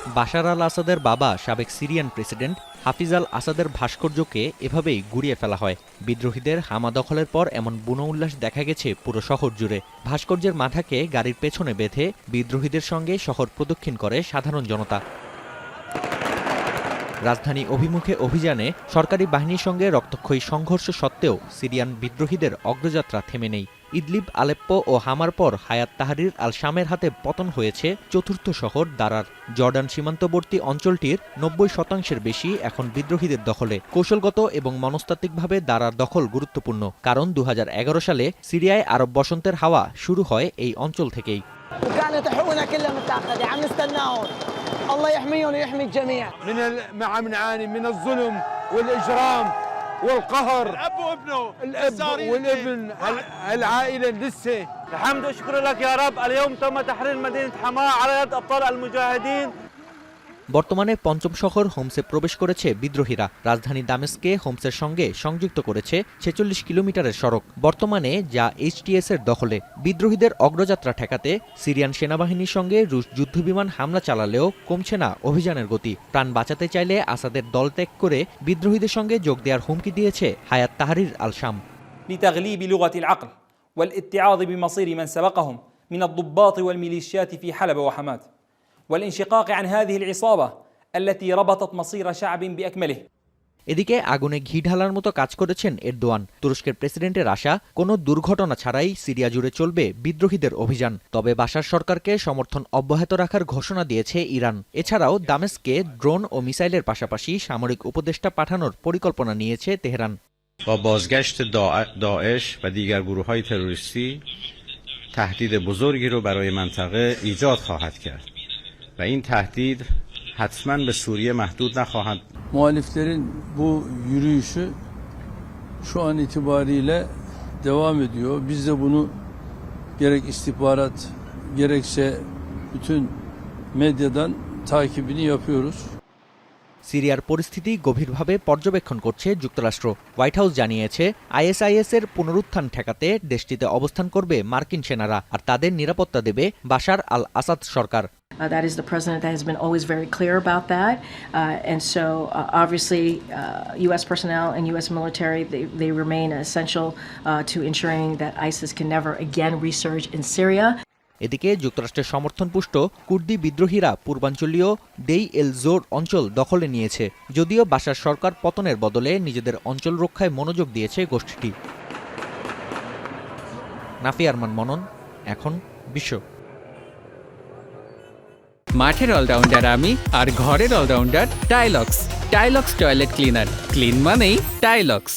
বাশার আল আসাদের বাবা সাবেক সিরিয়ান প্রেসিডেন্ট হাফিজ আল আসাদের ভাস্কর্যকে এভাবেই গুড়িয়ে ফেলা হয়। বিদ্রোহীদের হামা দখলের পর এমন বুনো উল্লাস দেখা গেছে পুরো শহর জুড়ে। ভাস্কর্যের মাথাকে গাড়ির পেছনে বেঁধে বিদ্রোহীদের সঙ্গে শহর প্রদক্ষিণ করে সাধারণ জনতা। রাজধানী অভিমুখে অভিযানে সরকারি বাহিনীর সঙ্গে রক্তক্ষয়ী সংঘর্ষ সত্ত্বেও সিরিয়ান বিদ্রোহীদের অগ্রযাত্রা থেমে নেই। ইদলিব, আলেপ্পো ও হামার পর হায়াত তাহরির আল শামের হাতে পতন হয়েছে চতুর্থ শহর দারার। জর্ডান সীমান্তবর্তী অঞ্চলটির ৯০% বেশি এখন বিদ্রোহীদের দখলে। কৌশলগত এবং মনস্তাত্ত্বিকভাবে দারার দখল গুরুত্বপূর্ণ, কারণ ২০১১ সালে সিরিয়ায় আরব বসন্তের হাওয়া শুরু হয় এই অঞ্চল থেকেই। الله يحميهم ويحمي الجميع. عم نعاني من الظلم والإجرام والقهر. الأب وابنه الأب والابن العائلة لسه. الحمد وشكر لك يا رب. اليوم تم تحرير مدينة حماة على يد أبطال المجاهدين. বর্তমানে পঞ্চম শহর হোমসে প্রবেশ করেছে বিদ্রোহীরা। রাজধানী দামেস্কে হোমসের সঙ্গে সংযুক্ত করেছে ৪৬ কিলোমিটারের সড়ক, বর্তমানে যা এইচটিএস এর দখলে। বিদ্রোহীদের অগ্রযাত্রা ঠেকাতে সিরিয়ান সেনাবাহিনীর সঙ্গে রুশ যুদ্ধবিমান হামলা চালালেও কমছে না অভিযানের গতি। প্রাণ বাঁচাতে চাইলে আসাদের দল ত্যাগ করে বিদ্রোহীদের সঙ্গে যোগ দেওয়ার হুমকি দিয়েছে হায়াত তাহরির আল শাম। لتغليب لغة العقل والاتعاظ بمصير من سبقهم من الضباط والميليشيات في حلب وحماة والانشقاق عن هذه العصابة التي ربطت مصير شعب بأكمله. এদিকে আগুনে ঘি ঢালার মতো কাজ করেছেন এরদোয়ান। তুরস্কের প্রেসিডেন্টের আশা, কোনো দুর্ঘটনা ছাড়াই সিরিয়া জুড়ে চলবে বিদ্রোহীদের অভিযান। তবে বাশার সরকারকে সমর্থন অব্যাহত রাখার ঘোষণা দিয়েছে ইরান। এছাড়াও দামেস্কে ড্রোন ও মিসাইলের পাশাপাশি সামরিক উপদেষ্টা পাঠানোর পরিকল্পনা নিয়েছে Tehran. با بازگشت داعش و دیگر گروه‌های تروریستی تهدید بزرگی رو برای منطقه ایجاد خواهد کرد و این tehdit حتما به سوریه محدود نخواهد. Muhaliflerin bu yürüyüşü şu an itibariyle devam ediyor. Biz de bunu gerek istihbarat gerekse bütün medyadan takibini yapıyoruz. সিরিয়ার পরিস্থিতি গভীরভাবে পর্যবেক্ষণ করছে যুক্তরাষ্ট্র। হোয়াইট হাউস জানিয়েছে, আইএসআইএস এর পুনরুত্থান ঠেকাতে দেশটিতে অবস্থান করবে মার্কিন সেনারা, আর তাদের নিরাপত্তা দেবে বাশার আল আসাদ সরকার। That is the president that has been always very clear about that. And so obviously U.S. personnel and U.S. military, they remain essential to ensuring that ISIS can never again resurge in Syria. এদিকে যুক্তরাষ্ট্রের সমর্থনপুষ্ট কুর্দি বিদ্রোহীরা পূর্বাঞ্চলীয় দেই এল জোর অঞ্চল দখলে নিয়েছে, যদিও বাশার সরকার পতনের বদলে নিজেদের অঞ্চল রক্ষায় মনোযোগ দিয়েছে গোষ্ঠীটি। নাফি আরমান মনন, এখন বিশ্ব। মাঠের অলরাউন্ডার আমি, আর ঘরের allrounder Tilex. Tilex toilet cleaner, clean মানেই টাইলক্স।